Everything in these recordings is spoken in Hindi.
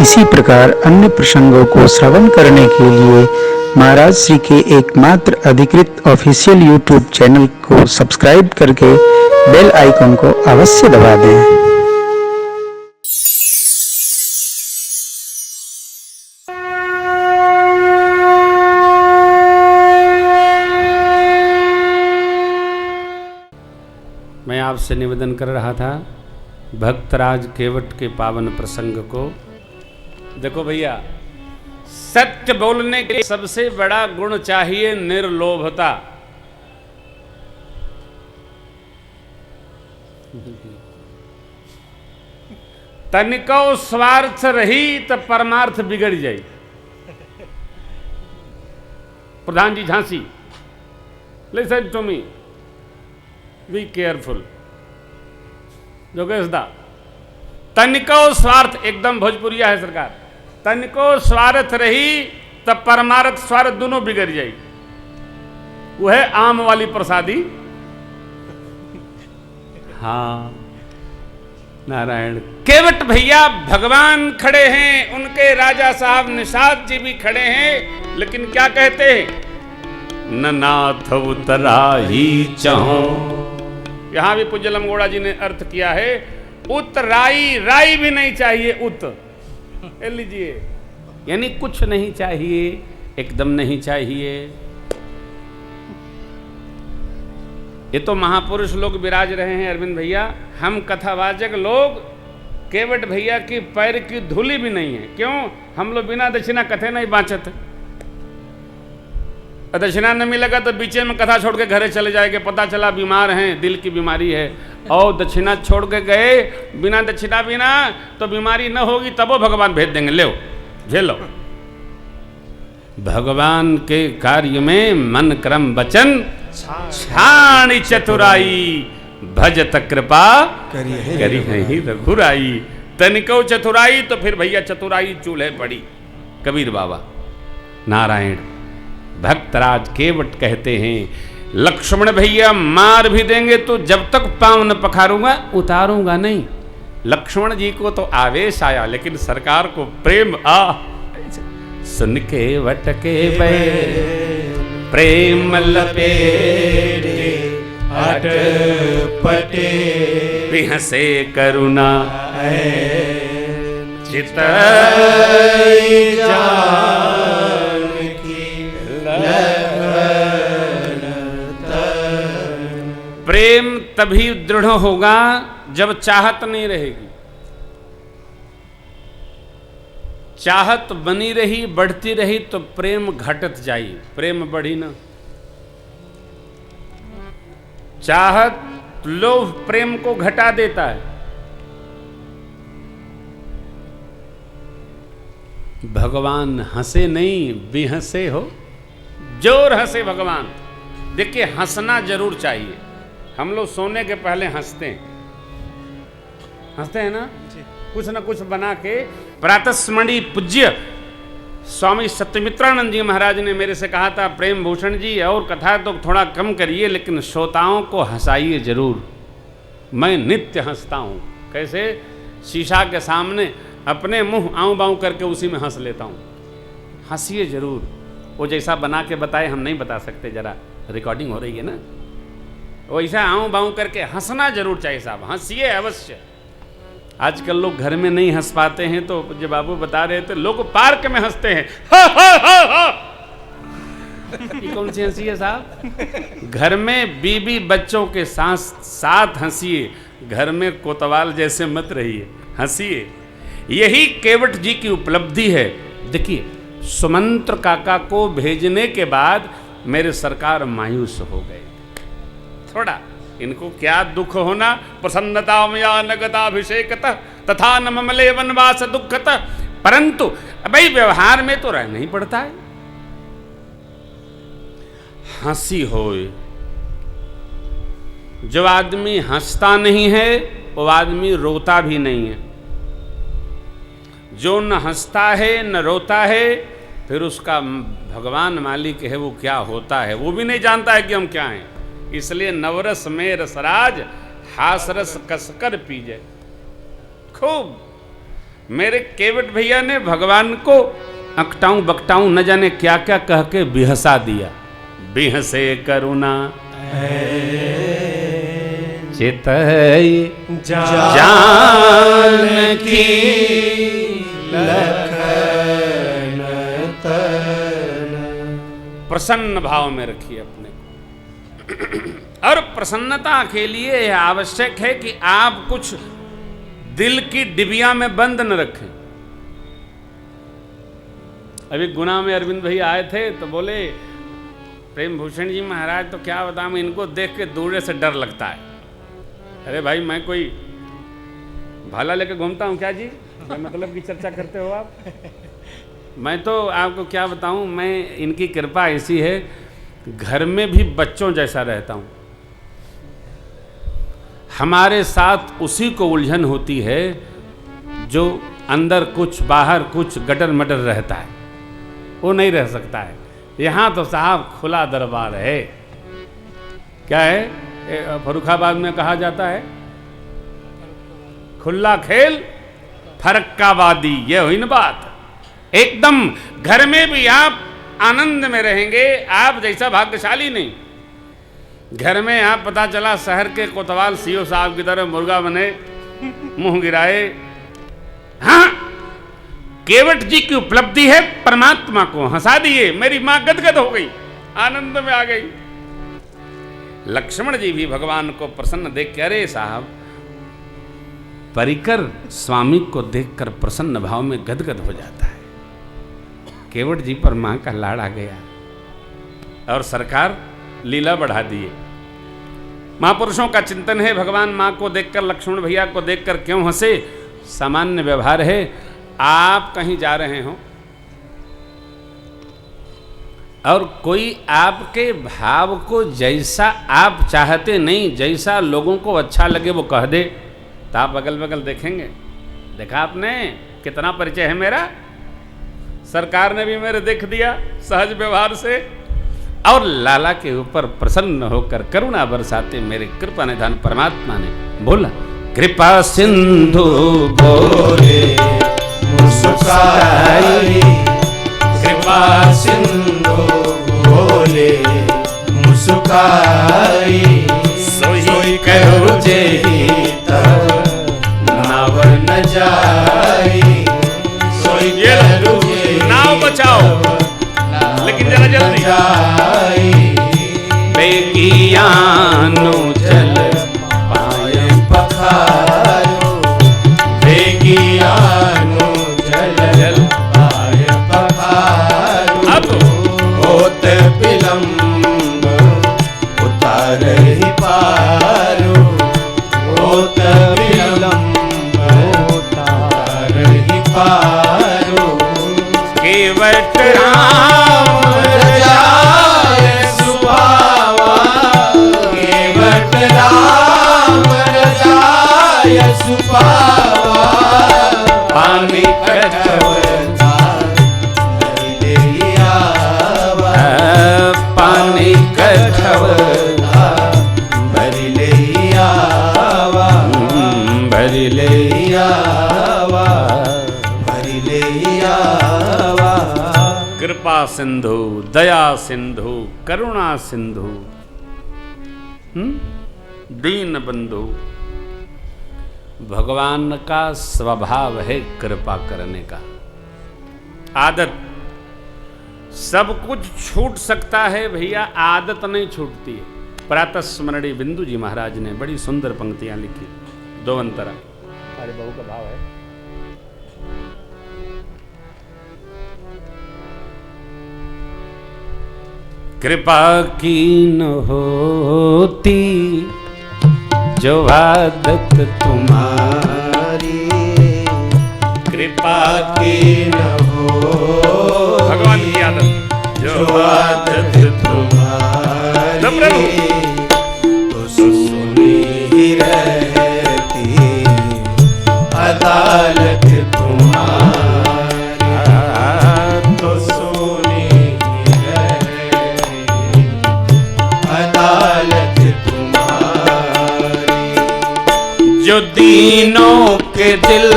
इसी प्रकार अन्य प्रसंगों को श्रवण करने के लिए महाराज श्री के एकमात्र अधिकृत ऑफिशियल यूट्यूब चैनल को सब्सक्राइब करके बेल आइकन को अवश्य दबा दें। मैं आपसे निवेदन कर रहा था भक्तराज केवट के पावन प्रसंग को। देखो भैया, सत्य बोलने के सबसे बड़ा गुण चाहिए निर्लोभता। तनिको स्वार्थ रही तो परमार्थ बिगड़ जाए। प्रधान जी Jhansi, listen to me, be careful. जोगेश दा, तनिको स्वार्थ, एकदम भोजपुरिया है सरकार, तनिको स्वार्थ रही तब परमार्थ स्वार्थ दोनों बिगड़ जाए। वो है आम वाली प्रसादी। हाँ नारायण केवट भैया भगवान खड़े हैं, उनके राजा साहब निषाद जी भी खड़े हैं, लेकिन क्या कहते हैं? न नाथ उतरा ही चाहो। यहां भी पूज्य लमगोड़ा जी ने अर्थ किया है, उतराई, राई भी नहीं चाहिए, उत लीजिए, यानी कुछ नहीं चाहिए, एकदम नहीं चाहिए। ये तो महापुरुष लोग विराज रहे हैं अरविंद भैया, हम कथावाचक लोग केवट भैया की पैर की धूली भी नहीं है। क्यों? हम लोग बिना दक्षिणा कथे नहीं बाँचत। दक्षिणा न मिलेगा तो बीचे में कथा छोड़ के घरे चले जाएंगे, पता चला बीमार हैं, दिल की बीमारी है, और दक्षिणा छोड़ के गए बिना दक्षिणा बिना, तो बीमारी न होगी तब वो भगवान भेज देंगे, ले झेलो। भगवान के कार्य में मन क्रम वचन छाणी चतुराई, भजत कृपा करी ही रघुराई। तनिको चतुराई तो फिर भैया चतुराई चूल्हे पड़ी। कबीर बाबा नारायण भक्तराज केवट कहते हैं, लक्ष्मण भैया मार भी देंगे तो जब तक पांव न पखारूंगा उतारूंगा नहीं। लक्ष्मण जी को तो आवेश आया, लेकिन सरकार को प्रेम आ। सुन के वटके प्रेम लपेटे अटपटे, बिहसे करुणा चित प्रेम तभी दृढ़ होगा जब चाहत नहीं रहेगी। चाहत बनी रही, बढ़ती रही तो प्रेम घटत जाई, प्रेम बढ़ी ना। चाहत, लोभ प्रेम को घटा देता है। भगवान हंसे नहीं, बेहंसे हो, जोर हंसे भगवान। देखिए हंसना जरूर चाहिए। हम लोग सोने के पहले हंसते हैं ना, कुछ ना कुछ बना के। प्रातस्मरणीय पूज्य स्वामी सत्यमित्रानंद जी महाराज ने मेरे से कहा था, प्रेम भूषण जी और कथा तो थोड़ा कम करिए, लेकिन श्रोताओं को हंसाइए जरूर। मैं नित्य हंसता हूँ। कैसे? शीशा के सामने अपने मुंह आऊं बाऊं करके उसी में हंस लेता हूँ। हंसिए जरूर। वो जैसा बना के बताए हम नहीं बता सकते, जरा रिकॉर्डिंग हो रही है ना, वैसा आऊं बाऊं करके हंसना जरूर चाहिए साहब, हंसिए अवश्य। आजकल लोग घर में नहीं हंस पाते हैं, तो जब बाबू बता रहे थे लोग पार्क में हंसते हैं। ये कौन सी हंसी है साहब? घर में बीबी बच्चों के साथ हंसिए, घर में कोतवाल जैसे मत रहिए, हंसिए। यही केवट जी की उपलब्धि है। देखिए सुमंत्र काका को भेजने के बाद मेरे सरकार मायूस हो गए। थोड़ा इनको क्या दुख होना, प्रसन्नता मया नगदाभिषेकतः तथा न ममले वनवास दुखतः, परंतु भाई व्यवहार में तो रहना ही पड़ता है। हंसी होए, जो आदमी हंसता नहीं है वो आदमी रोता भी नहीं है। जो न हंसता है न रोता है, फिर उसका भगवान मालिक है वो क्या होता है वो भी नहीं जानता है कि हम क्या हैं। इसलिए नवरस में रसराज हासरस कसकर पीजे। खूब मेरे केवट भैया ने भगवान को अकटाऊं बकटाऊं न जाने क्या क्या कह के बिहसा दिया। बिहसे करुणा चितई जानकी लखन तन। प्रसन्न भाव में रखिए अपने को। और प्रसन्नता के लिए यह आवश्यक है कि आप कुछ दिल की डिबिया में बंद न रखें। अभी गुना में अरविंद भाई आए थे तो बोले प्रेम भूषण जी महाराज तो क्या बताऊं, इनको देख के दूर से डर लगता है। अरे भाई मैं कोई भाला लेके घूमता हूँ क्या जी? क्या मतलब की चर्चा करते हो आप? मैं तो आपको क्या बताऊं, मैं इनकी कृपा ऐसी है, घर में भी बच्चों जैसा रहता हूं। हमारे साथ उसी को उलझन होती है जो अंदर कुछ बाहर कुछ गटर मटर रहता है, वो नहीं रह सकता है। यहाँ तो साहब खुला दरबार है। क्या है फर्रुखाबाद में कहा जाता है, खुला खेल फरक्काबादी। ये हुई ना बात। एकदम घर में भी आप आनंद में रहेंगे, आप जैसा भाग्यशाली नहीं। घर में आप पता चला शहर के कोतवाल सीओ साहब की तरह मुर्गा बने, मुंह गिराए। हाँ, केवट जी की उपलब्धि है, परमात्मा को हंसा दिए। मेरी मां गदगद हो गई, आनंद में आ गई। लक्ष्मण जी भी भगवान को प्रसन्न देख के, अरे साहब परिकर स्वामी को देखकर प्रसन्न भाव में गदगद हो जाता है। केवट जी पर मां का लाड़ आ गया और सरकार लीला बढ़ा दिए। महापुरुषों का चिंतन है, भगवान मां को देखकर लक्ष्मण भैया को देखकर क्यों हंसे? सामान्य व्यवहार है। आप कहीं जा रहे हो और कोई आपके भाव को जैसा आप चाहते नहीं, जैसा लोगों को अच्छा लगे वो कह दे, तो आप अगल बगल देखेंगे। देखा आपने कितना परिचय है मेरा? सरकार ने भी मेरे देख दिया सहज व्यवहार से, और लाला के ऊपर प्रसन्न होकर करुणा बरसाते मेरे कृपा निधान परमात्मा ने बोला, कृपा सिंधु बोले मुस्काई, कृपा सिंधु बोले मुस्काई, सोई करो जेहि नाव न जाई, सोई करो नाव बचाओ, लेकिन जरा जल्दी। बेगियानो जल पाए पखारो, बेगियानो जल पाए पखारो, अब होत विलंब उतार ही पारो, होत विलंब उतार ही पारो, केवट राम रजाय सुभावा, केवट राम रजाय सुभावा, पानी कठवता भरि ले आवा, पानी कठवता भरि ले आवा, भरि ले आवा, भरि ले आवा। कृपा सिंधु, दया सिंधु, करुणा सिंधु, दीन बंधु। भगवान का स्वभाव है कृपा करने का, आदत। सब कुछ छूट सकता है भैया, आदत नहीं छूटती है। प्रातः स्मरणी बिंदु जी महाराज ने बड़ी सुंदर पंक्तियां लिखी, दो अंतरा। अरे बहू का भाव है, कृपा की न होती जो आदत तुम्हारी, कृपा की न हो भगवान की आदत, जो आदत तुम्हारी, तो सुनी ही रहती अदालत तुम्हारी, तो सुनी ही रहती अदालत तुम्हारी, जो दीनों के दिल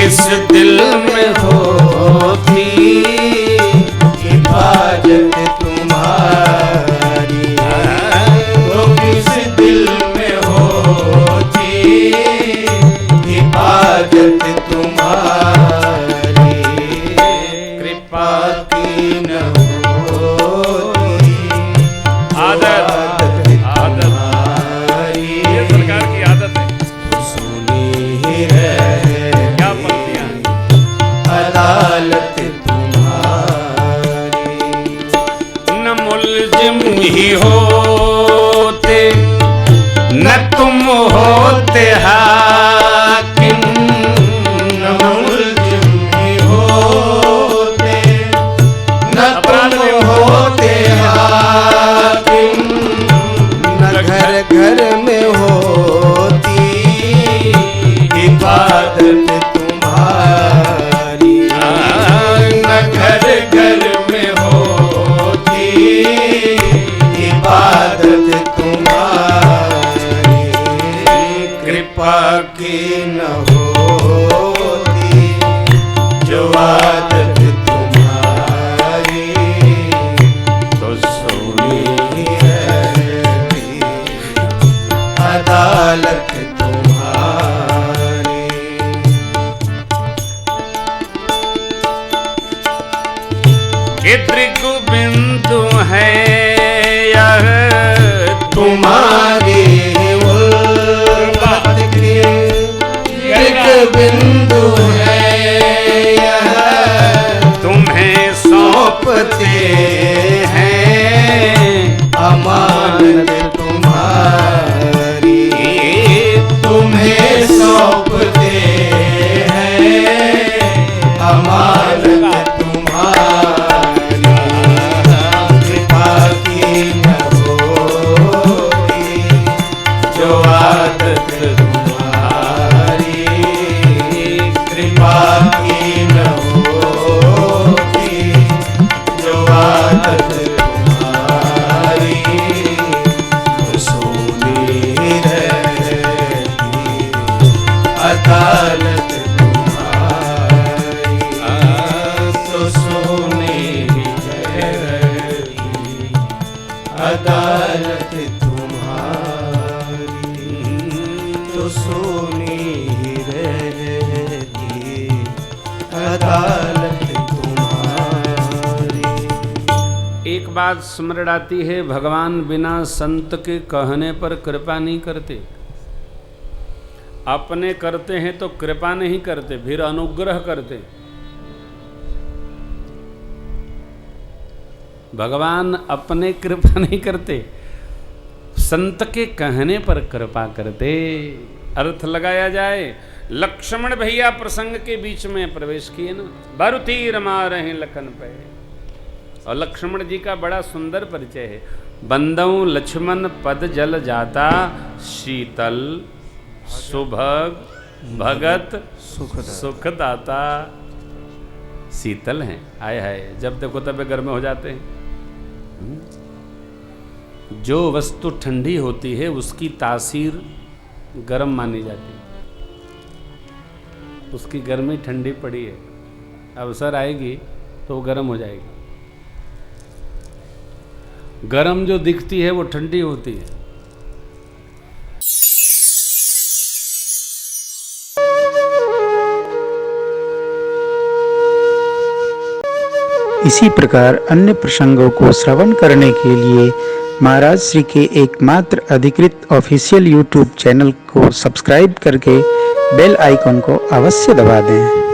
किस दिल में होती हिफाजत तुम्हारी, तो किस दिल में होती हिफाजत तुम्हारी, कृपा की न होती आदत तुम्हारी, ये सरकार की आदत है। सुनी ही रहे क्या पंक्तियां हैं? अदालत तुम्हारी, न मुलजिम ही होते न तुम होते हाकिम, न मुलजिम ही होते न तुम होते हाकिम, न घर घर में होती हिफाजत तुम्हारी, न घर घर में होती हिफाजत तुम्हारी, कृपा की न होती जो आदत तुम्हारी, तो सोनी रहती अदालत तुम्हारी, कि दृगु बिंदु है यह तुम्हारी उल्फत के एक बिंदु है यह, तुम्हें सौंपते हैं अमानत तुम्हारी, तुम्हें सौंपते हैं अमानत तुम्हारी, कृपा की न होती जो आदत तुम्हारी, कृपा की न होती जो आदत तुम्हारी, तो सोनी रहती अदालत तुम्हारी, तो सोनी रहती अदालत तुम्हारी, तो सोनी रहती अदालत तुम्हारी। एक बात स्मरण आती है, भगवान बिना संत के कहने पर कृपा नहीं करते। अपने करते हैं तो कृपा नहीं करते, फिर अनुग्रह करते। भगवान अपने कृपा नहीं करते, संत के कहने पर कृपा करते। अर्थ लगाया जाए, लक्ष्मण भैया प्रसंग के बीच में प्रवेश किए ना, बारू तीर मार रहे लखन पे। और लक्ष्मण जी का बड़ा सुंदर परिचय है। बंदऊ लक्ष्मण पद जल जाता, शीतल सुभग भगत सुखदाता। शीतल हैं, आए हाय, जब देखो तब गर्म हो जाते हैं। जो वस्तु ठंडी होती है उसकी तासीर गर्म मानी जाती है, उसकी गर्मी ठंडी पड़ी है, अवसर आएगी तो वो गर्म हो जाएगी। गर्म जो दिखती है वो ठंडी होती है। इसी प्रकार अन्य प्रसंगों को श्रवण करने के लिए महाराज श्री के एकमात्र अधिकृत ऑफिशियल यूट्यूब चैनल को सब्सक्राइब करके बेल आइकन को अवश्य दबा दें।